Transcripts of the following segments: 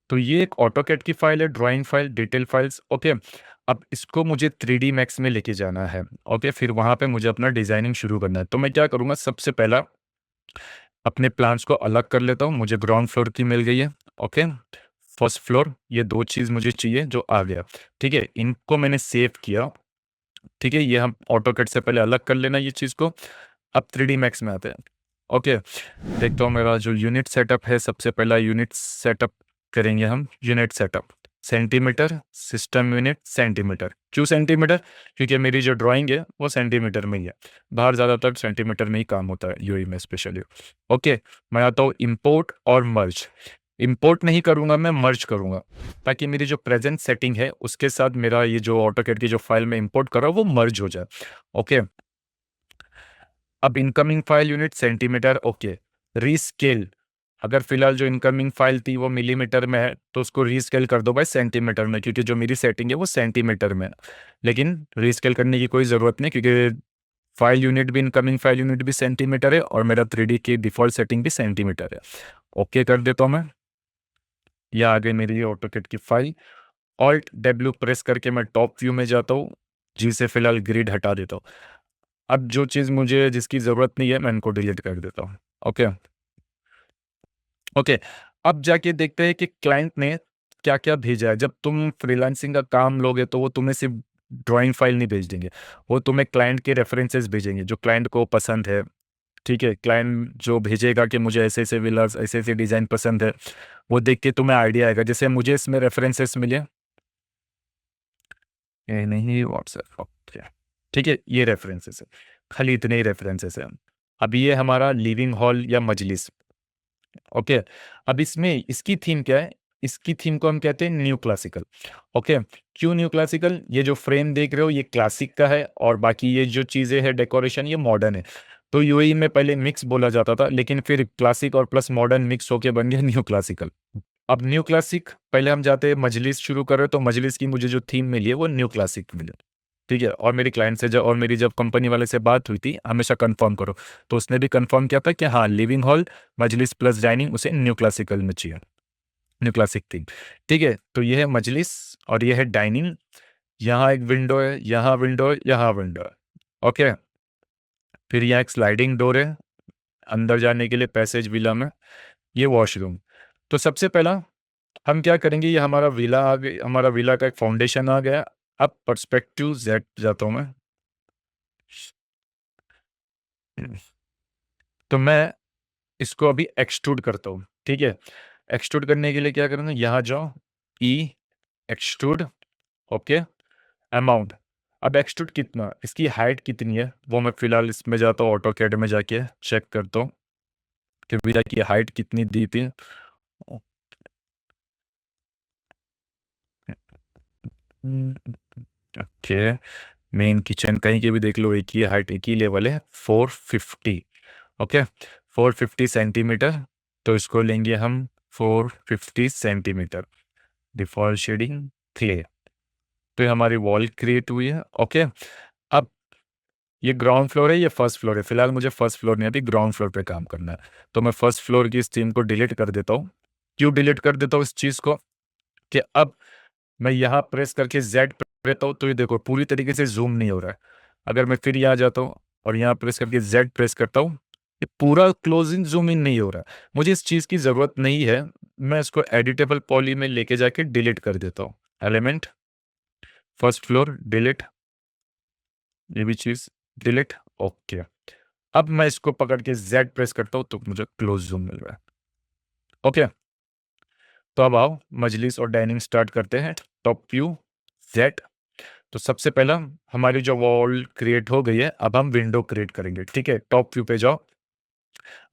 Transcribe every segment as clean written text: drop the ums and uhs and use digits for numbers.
तो ये एक ऑटोकैड की फाइल है, drawing file, detail files. Okay, अब इसको मुझे 3D मैक्स में लेके जाना है। ओके, फिर वहाँ पे मुझे अपना डिज़ाइनिंग शुरू करना है। तो मैं क्या करूँगा, सबसे पहला अपने प्लान्स को अलग कर लेता हूँ। मुझे ग्राउंड फ्लोर की मिल गई है। ओके, फर्स्ट फ्लोर, ये 2 चीज़ मुझे चाहिए जो आ गया। ठीक है, इनको मैंने सेव किया। ठीक है, ये हम ऑटोकैड से पहले अलग कर लेना ये चीज़ को। अब 3D मैक्स में आते हैं। ओके, देखता हूँ मेरा जो यूनिट सेटअप है, सबसे पहला यूनिट सेटअप करेंगे हम। Unit setup centimetre, system unit centimetre. क्यों सेंटीमीटर? क्योंकि मेरी जो ड्राइंग है वो सेंटीमीटर में ही है। बाहर ज़्यादातर सेंटीमीटर में ही काम होता है, यूएई में स्पेशली। ओके, मैं आता हूँ इंपोर्ट और मर्ज। इंपोर्ट नहीं करूँगा, मैं मर्ज करूँगा, ताकि मेरी जो प्रेजेंट सेटिंग है उसके साथ मेरा ये जो ऑटोकैड की जो फाइल मैं इंपोर्ट कर रहा हूँ वो मर्ज हो जाए। ओके, अब incoming file unit centimetre. Okay, rescale, अगर फिलहाल जो इनकमिंग फाइल थी वो मिलीमीटर में है तो उसको रीस्केल कर दो भाई सेंटीमीटर में, क्योंकि जो मेरी सेटिंग है वो सेंटीमीटर में है। लेकिन रीस्केल करने की कोई ज़रूरत नहीं, क्योंकि फाइल यूनिट भी, इनकमिंग फाइल यूनिट भी सेंटीमीटर है और मेरा 3D की डिफ़ॉल्ट सेटिंग भी सेंटीमीटर है। ओके कर देता हूँ मैं। ये आ गई मेरी ऑटोकैड की फाइल। ऑल्ट डब्ल्यू प्रेस करके मैं टॉप व्यू में जाता हूँ। जी से फिलहाल ग्रिड हटा देता हूँ। अब जो चीज़ मुझे जिसकी ज़रूरत नहीं है मैं इनको डिलीट कर देता हूँ। ओके, ओके, अब जाके देखते हैं कि क्लाइंट ने क्या-क्या भेजा है। जब तुम फ्रीलांसिंग का काम लोगे तो वो तुम्हें सिर्फ़ ड्राइंग फाइल नहीं भेज देंगे, वो तुम्हें क्लाइंट के रेफरेंसेस भेजेंगे जो क्लाइंट को पसंद है। ठीक है, क्लाइंट जो भेजेगा कि मुझे ऐसे-ऐसे विलास, ऐसे-ऐसे डिज़ाइन पसंद है, वो देख के तुम्हें आइडिया आएगा। जैसे मुझे इसमें रेफरेंसेस मिले, ये नहीं व्हाट्सएप। ओके, ठीक है, ये रेफरेंसेस है, खाली इतने ही रेफरेंसेस हैं। अब ये हमारा लिविंग हॉल या मजलिस। ओके, अब इसमें इसकी थीम क्या है? इसकी थीम को हम कहते हैं न्यू क्लासिकल। ओके, क्यों न्यू क्लासिकल? ये जो फ्रेम देख रहे हो ये क्लासिक का है और बाकी ये जो चीज़ें हैं डेकोरेशन ये मॉडर्न है। तो यूएई में पहले मिक्स बोला जाता था, लेकिन फिर क्लासिक और प्लस मॉडर्न मिक्स होके बन गया न्यू क्लासिकल। अब न्यू क्लासिक, पहले हम जाते हैं मजलिस शुरू कर रहे हैं तो मजलिस की मुझे जो थीम मिली है वो न्यू क्लासिक मिली। ठीक है, और मेरी क्लाइंट से जब और मेरी जब कंपनी वाले से बात हुई थी, हमेशा कंफर्म करो, तो उसने भी कंफर्म किया था कि हाँ, लिविंग हॉल, मजलिस प्लस डाइनिंग उसे न्यू क्लासिकल में चाहिए, न्यू क्लासिक थीम। ठीक है, तो ये है मजलिस और ये है डाइनिंग। यहाँ एक विंडो है, यहाँ विंडो है, यहाँ विंडो है। ओके, फिर यहाँ एक स्लाइडिंग डोर है अंदर जाने के लिए पैसेज विला में। ये वॉशरूम। तो सबसे पहला हम क्या करेंगे, ये हमारा विला आ गया, हमारा विला का एक फाउंडेशन आ गया। अब पर्सपेक्टिव जेड जाता हूँ मैं। तो मैं इसको अभी एक्सट्रूड करता हूँ। ठीक है, एक्सट्रूड करने के लिए क्या करूँगा, यहाँ जाओ, ई, एक्सट्रूड। Okay, amount. अब एक्सट्रूड कितना, इसकी हाइट कितनी है वो मैं फिलहाल इसमें जाता हूँ, ऑटोकैड में जाके चेक करता हूँ कि विला की हाइट कितनी दी थी। ओके, मेन किचन कहीं के भी देख लो एक ही हाइट, एक ही लेवल है, 450। Okay, 450 centimetre. तो इसको लेंगे हम 450 सेंटीमीटर। Default shading clay. तो ये हमारी वॉल क्रिएट हुई है। ओके, अब ये ग्राउंड फ्लोर है, ये फर्स्ट फ्लोर है। फिलहाल मुझे फर्स्ट फ्लोर नहीं, अभी ग्राउंड फ्लोर पे काम करना है। तो मैं फर्स्ट फ्लोर की इस थीम को डिलीट कर देता हूँ। क्यों डिलीट कर देता हूँ इस चीज़ को, कि अब मैं यहाँ प्रेस करके जेड रहता हूँ तो ये देखो पूरी तरीके से जूम नहीं हो रहा है। अगर मैं फिर यहाँ जाता हूँ और यहाँ प्रेस करके जेड प्रेस करता हूँ, ये पूरा क्लोजिंग जूम इन नहीं हो रहा। मुझे इस चीज़ की ज़रूरत नहीं है। मैं इसको एडिटेबल पॉली में लेके जाके डिलीट कर देता हूँ। एलिमेंट, फर्स्ट फ्लोर डिलीट, ये भी चीज़ डिलीट। ओके, अब मैं इसको पकड़ के जेड प्रेस करता हूँ तो मुझे क्लोज जूम मिल रहा है। ओके, तो अब आओ मजलिस और डाइनिंग स्टार्ट करते हैं। Top view, Z. तो सबसे पहला हमारी जो वॉल क्रिएट हो गई है, अब हम विंडो क्रिएट करेंगे। ठीक है, टॉप व्यू पे जाओ।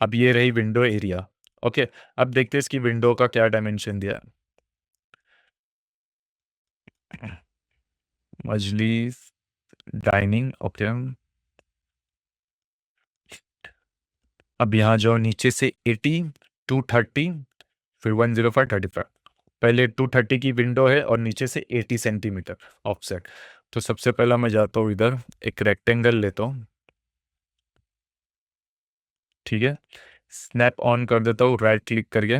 अब ये रही विंडो एरिया। ओके, अब देखते हैं इसकी विंडो का क्या डायमेंशन दिया है। मजलिस, डाइनिंग। ओके, अब यहाँ जाओ नीचे से 80, 230, फिर 105, 35। पहले 230 की विंडो है और नीचे से 80 सेंटीमीटर ऑफसेट। तो सबसे पहला मैं जाता हूँ इधर, एक रेक्टेंगल लेता हूँ। ठीक है, स्नैप ऑन कर देता हूँ राइट क्लिक करके,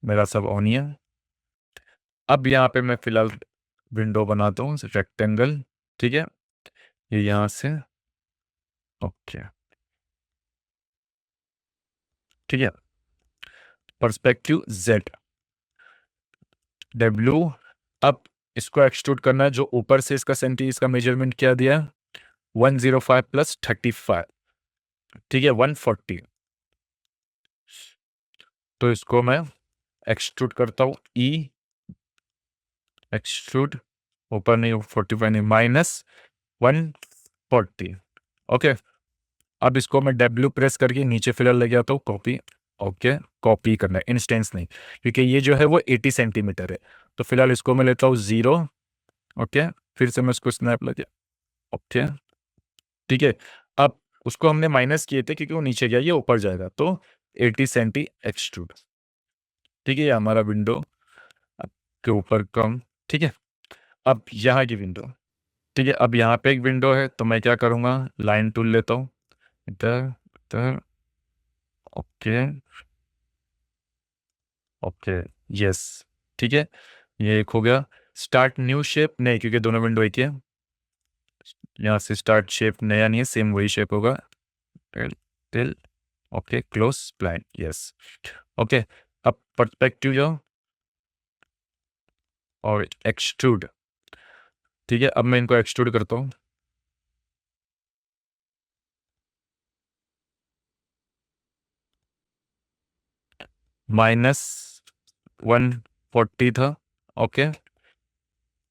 मेरा सब ऑन ही है। अब यहाँ पे मैं फिलहाल विंडो बनाता हूँ रेक्टेंगल, ठीक है, ये यहाँ से, ओके, ठीक है, पर्सपेक्टिव जेड, डब्ल्यू। अब इसको एक्सट्रूड करना है, जो ऊपर से इसका इसका मेजरमेंट क्या दिया है, 105 प्लस 35, ठीक है, 140। तो इसको मैं एक्सट्रूड करता हूँ, ई एक्सट्रूड, ऊपर नहीं 45 नहीं, -140, ओके। अब इसको मैं डब्ल्यू प्रेस करके नीचे फिलहाल ले जाता हूँ, कॉपी, ओके, कॉपी करना है, इंस्टेंस नहीं, क्योंकि ये जो है वो 80 सेंटीमीटर है। तो फिलहाल इसको मैं लेता हूँ 0, ओके, फिर से मैं इसको स्नैप लगे, ओके, ठीक है। अब उसको हमने माइनस किए थे क्योंकि वो नीचे गया, ये ऊपर जाएगा, तो 80 सेंटी एक्सट्रूड, ठीक है, ये हमारा विंडो के ऊपर कम, ठीक है। अब यहाँ की विंडो, ठीक है, अब यहाँ पे एक विंडो है, तो मैं क्या करूँगा, लाइन टूल लेता हूँ, इधर इधर, ओके, ओके, यस, ठीक है, ये एक हो गया। स्टार्ट न्यू शेप नहीं, क्योंकि दोनों विंडो एक ही है, यहाँ से स्टार्ट शेप नया नहीं है, सेम वही शेप होगा, till till, okay, close spline, yes, okay. अब पर्सपेक्टिव जाओ और एक्सट्रूड, ठीक है, अब मैं इनको एक्सट्रूड करता हूँ, -140 था, ओके,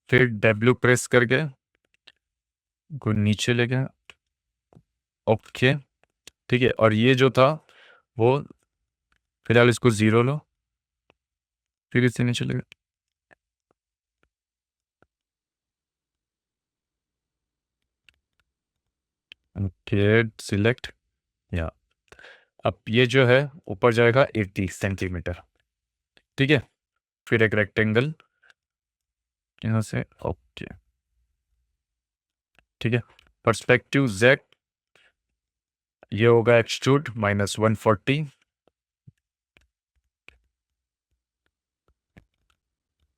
फिर डब्ल्यू प्रेस करके को नीचे ले गया, ओके, ठीक है, और ये जो था वो, फिलहाल इसको 0 लो, फिर इससे नीचे ले गया, ओके, सिलेक्ट, या अब ये जो है ऊपर जाएगा 80 सेंटीमीटर, ठीक है, फिर एक रेक्टेंगल यहाँ से, ओके, ठीक है, पर्सपेक्टिव जेड, ये होगा एक्सट्रूड -140,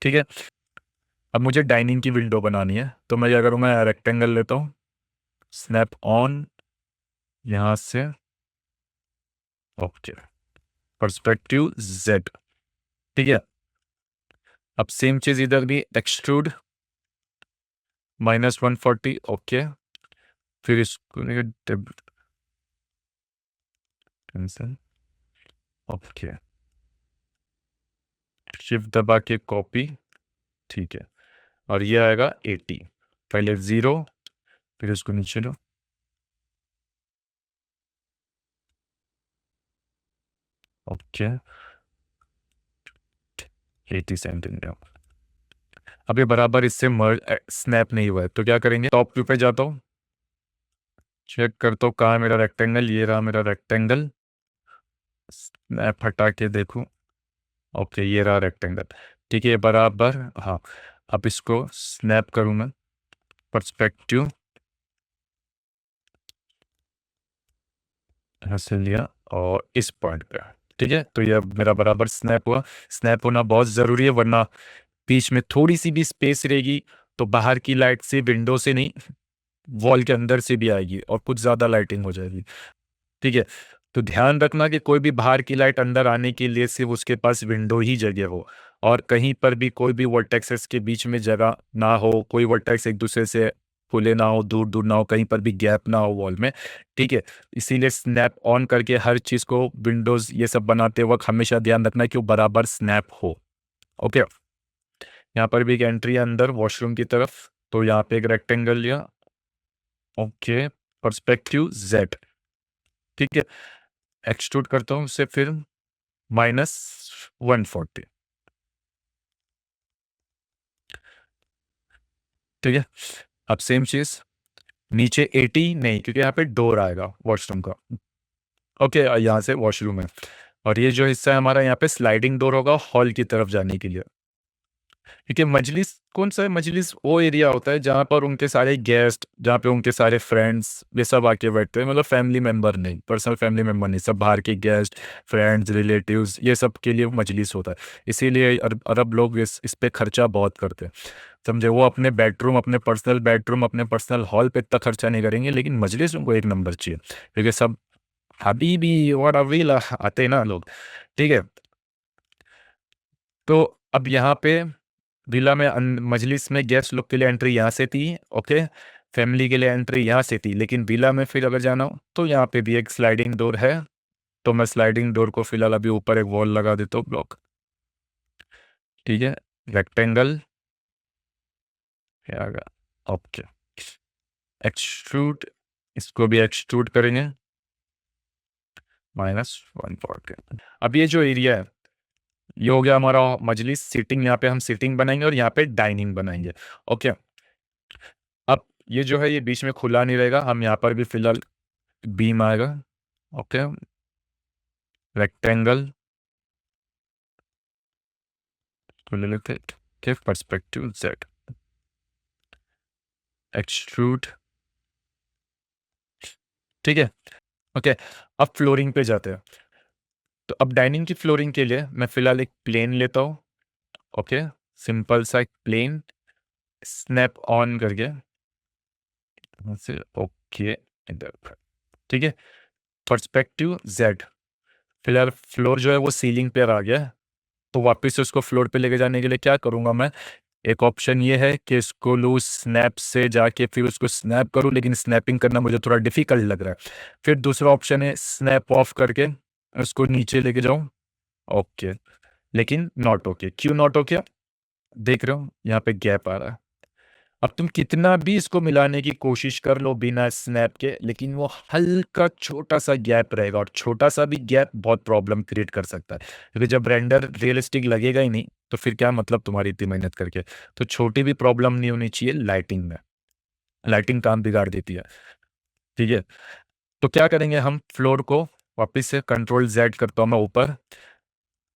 ठीक है। अब मुझे डाइनिंग की विंडो बनानी है, तो मैं क्या करूँगा, रेक्टेंगल लेता हूँ, स्नैप ऑन, यहाँ से, ओके, पर्सपेक्टिव जेड, ठीक है। अब सेम चीज़ इधर भी, एक्सट्रूड -140, ओके, फिर इसको कैंसिल, ओके, शिफ्ट दबा के कॉपी, ठीक है, और ये आएगा 80, पहले 0, फिर इसको नीचे लो, ओके, 80 सेंटीमीटर। अब ये बराबर इससे स्नैप नहीं हुआ है, तो क्या करेंगे, टॉप व्यू पे जाता हूँ, चेक करता हूँ कहाँ है मेरा रेक्टेंगल, ये रहा मेरा रेक्टेंगल, स्नैप हटा के देखूँ, ओके, ये रहा रेक्टेंगल, ठीक है, ये बराबर, हाँ। अब इसको स्नैप करूँ मैं, पर्सपेक्टिव यहाँ से लिया और इस पॉइंट पे, ठीक है, तो ये अब मेरा बराबर स्नैप हुआ। स्नैप होना बहुत ज़रूरी है, वरना बीच में थोड़ी सी भी स्पेस रहेगी तो बाहर की लाइट से, विंडो से नहीं, वॉल के अंदर से भी आएगी और कुछ ज़्यादा लाइटिंग हो जाएगी, ठीक है। तो ध्यान रखना कि कोई भी बाहर की लाइट अंदर आने के लिए सिर्फ उसके पास विंडो ही जगह हो, और कहीं पर भी कोई भी वर्टेक्सेस के बीच में जगह ना हो, कोई वर्टेक्स एक दूसरे से खुले ना हो, दूर दूर ना हो, कहीं पर भी गैप ना हो वॉल में, ठीक है। इसीलिए स्नैप ऑन करके हर चीज़ को, विंडोज़ ये सब बनाते वक्त हमेशा ध्यान रखना है कि वो बराबर स्नैप हो, ओके। यहाँ पर भी एक एंट्री है अंदर वॉशरूम की तरफ, तो यहाँ पे एक रेक्टेंगल लिया, ओके, पर्सपेक्टिव जेड, ठीक है, एक्सट्रूड करता हूँ उससे, फिर -140, ठीक है। अब सेम चीज़ नीचे 80 नहीं, क्योंकि यहाँ पे डोर आएगा वॉशरूम का, ओके, यहाँ से वॉशरूम है, और ये जो हिस्सा है हमारा, यहाँ पे स्लाइडिंग डोर होगा हॉल की तरफ जाने के लिए, क्योंकि मजलिस कौन सा है, मजलिस वो एरिया होता है जहाँ पर उनके सारे गेस्ट, जहाँ पे उनके सारे फ्रेंड्स ये सब आके बैठते हैं, मतलब फैमिली मेंबर नहीं, पर्सनल फैमिली मेंबर नहीं, सब बाहर के गेस्ट, फ्रेंड्स, रिलेटिव्स, ये सब के लिए मजलिस होता है। इसीलिए अरब लोग इस पे खर्चा बहुत करते हैं, समझे। वो अपने बेडरूम, अपने पर्सनल बेडरूम, अपने पर्सनल हॉल पे इतना खर्चा नहीं करेंगे, लेकिन मजलिस उनको एक नंबर चाहिए, क्योंकि सब हबीबी और अवीला आते हैं ना लोग, ठीक है। तो अब यहाँ पे विला में मजलिस में गेस्ट लोग के लिए एंट्री यहाँ से थी, ओके। फैमिली के लिए एंट्री यहाँ से थी, लेकिन विला में फिर अगर जाना हो तो यहाँ पे भी एक स्लाइडिंग डोर है। तो मैं स्लाइडिंग डोर को फिलहाल अभी ऊपर एक वॉल लगा देता हूँ, ब्लॉक, ठीक है। रेक्टेंगल क्या आगा, ओके। एक्सट्रूड, इसको भी एक्सट्रूड करेंगे, -140। अब ये जो एरिया है, ये हो गया हमारा मजलिस सीटिंग, यहाँ पे हम सीटिंग बनाएंगे और यहाँ पे डाइनिंग बनाएंगे, ओके। अब ये जो है ये बीच में खुला नहीं रहेगा, हम यहाँ पर भी फिलहाल बीम आएगा, ओके। रेक्टेंगल को ले लेते हैं, ठीक, पर्सपेक्टिव जेड, एक्सट्रूड, ठीक है, ओके। अब फ्लोरिंग पे जाते हैं। तो अब डाइनिंग की फ्लोरिंग के लिए मैं फिलहाल एक प्लेन लेता हूँ, ओके। सिंपल सा एक प्लेन, स्नैप ऑन करके यहाँ से, ओके, इधर पर, ठीक है। पर्सपेक्टिव जेड, फिलहाल फ्लोर जो है वो सीलिंग पे आ गया है, तो वापस से उसको फ्लोर पे लेके जाने के लिए क्या करूंगा मैं, एक ऑप्शन ये है कि इसको लूँ स्नैप से जाके फिर उसको स्नैप करूँ, लेकिन स्नैपिंग करना मुझे थोड़ा डिफिकल्ट लग रहा है। फिर दूसरा ऑप्शन है स्नैप ऑफ करके उसको नीचे लेके जाऊँ, ओके। लेकिन नॉट ओके, क्यों नॉट ओके, देख रहे हो यहाँ पे गैप आ रहा है। अब तुम कितना भी इसको मिलाने की कोशिश कर लो बिना स्नैप के, लेकिन वो हल्का छोटा सा गैप रहेगा, और छोटा सा भी गैप बहुत प्रॉब्लम क्रिएट कर सकता है, क्योंकि जब रेंडर रियलिस्टिक लगेगा ही नहीं तो फिर क्या मतलब तुम्हारी इतनी मेहनत करके। तो छोटी भी प्रॉब्लम नहीं होनी चाहिए लाइटिंग में, लाइटिंग काम बिगाड़ देती है, ठीक है। तो क्या करेंगे, हम फ्लोर को वापस से कंट्रोल जेड करता हूँ मैं ऊपर।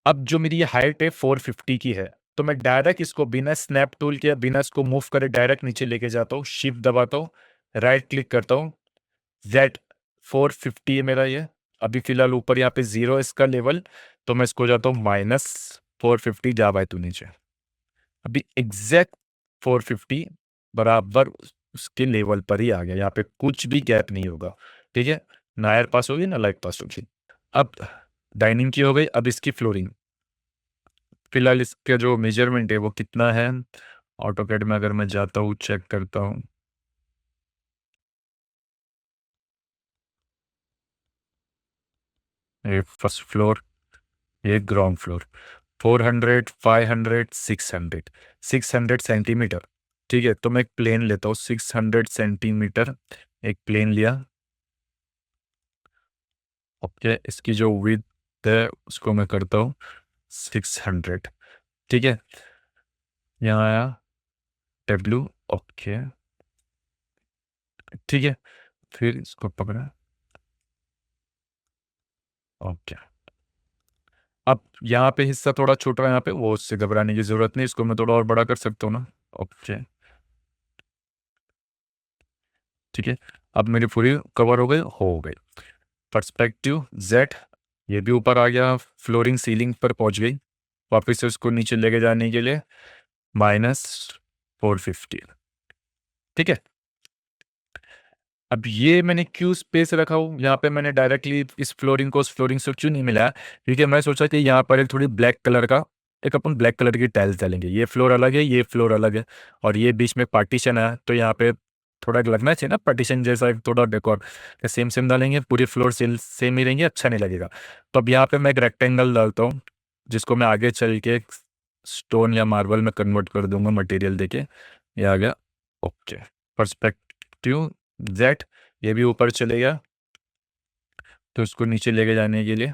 अब जो मेरी ये हाइट है 450 की है, तो मैं डायरेक्ट इसको बिना स्नैप टूल के, बिना इसको मूव करे डायरेक्ट नीचे लेके जाता हूँ, शिफ्ट दबाता हूँ, राइट क्लिक करता हूँ, जेड 450 है मेरा ये। अभी फिलहाल ऊपर यहाँ पे 0 है इसका लेवल, तो मैं इसको जाता हूँ -450, जा भाई तू नीचे। अभी एग्जैक्ट 450 बराबर उसके लेवल पर ही आ गया, यहाँ पे कुछ भी गैप नहीं होगा, ठीक है। ना एयर पास होगी ना लाइट पास होगी। अब डाइनिंग की हो गई, अब इसकी फ्लोरिंग, फिलहाल इसका जो मेजरमेंट है वो कितना है, ऑटोकैड में अगर मैं जाता हूँ चेक करता हूँ, ये फर्स्ट फ्लोर, ये ग्राउंड फ्लोर, 400, 500, 600, 600 सेंटीमीटर, ठीक है। तो मैं एक प्लेन लेता हूँ, 600 सेंटीमीटर, एक प्लेन लिया, ओके। इसकी जो विड्थ है उसको मैं करता हूँ 600, ठीक है। यहाँ आया डब्ल्यू, ओके, ठीक है। फिर इसको पकड़ा, ओके। अब यहाँ पे हिस्सा थोड़ा छोटा है, यहाँ पे वो, उससे घबराने की जरूरत नहीं, इसको मैं थोड़ा और बड़ा कर सकता हूँ ना, ओके, ठीक है। अब मेरी पूरी कवर हो गई। पर्सपेक्टिव जेड, ये भी ऊपर आ गया, फ्लोरिंग सीलिंग पर पहुंच गई। वापस से उसको नीचे लेके जाने के लिए -450, ठीक है। अब ये मैंने क्यों स्पेस रखा हूँ यहाँ पे, मैंने डायरेक्टली इस फ्लोरिंग को उस फ्लोरिंग से क्यों नहीं मिलाया, क्योंकि मैं सोचा कि यहाँ पर एक थोड़ी ब्लैक कलर का, एक अपन ब्लैक कलर की टाइल्स डालेंगे, ये फ्लोर अलग है, ये फ्लोर अलग है, और ये बीच में पार्टीशन है, तो यहाँ पे थोड़ा लगना चाहिए ना पार्टीशन जैसा, एक थोड़ा डेकोर, सेम सेम डालेंगे, पूरी फ्लोर सेम ही रहेंगे, अच्छा नहीं लगेगा। तो अब यहाँ पे मैं एक रेक्टेंगल डालता हूँ, जिसको मैं आगे चल के स्टोन या मार्बल में कन्वर्ट कर दूंगा मटेरियल देके, ये आ गया, ओके। पर्सपेक्टिव जेड, ये भी ऊपर चलेगा, तो इसको नीचे लेके जाने के लिए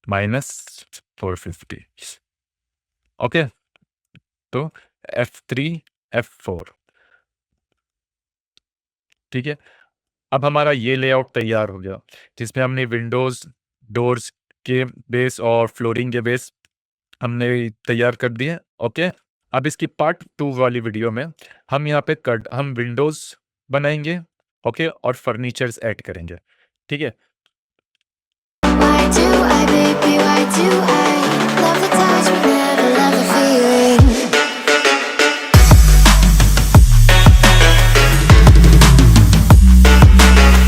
-450, ओके। तो F3, F4, ठीक है। अब हमारा ये लेआउट तैयार हो गया, जिसमें हमने विंडोज, डोर्स के बेस और फ्लोरिंग के बेस हमने तैयार कर दिए। ओके, अब इसकी पार्ट 2 वाली वीडियो में हम यहाँ पे हम विंडोज़ बनाएँगे, ओके, और फर्नीचर्स ऐड करेंगे, ठीक है?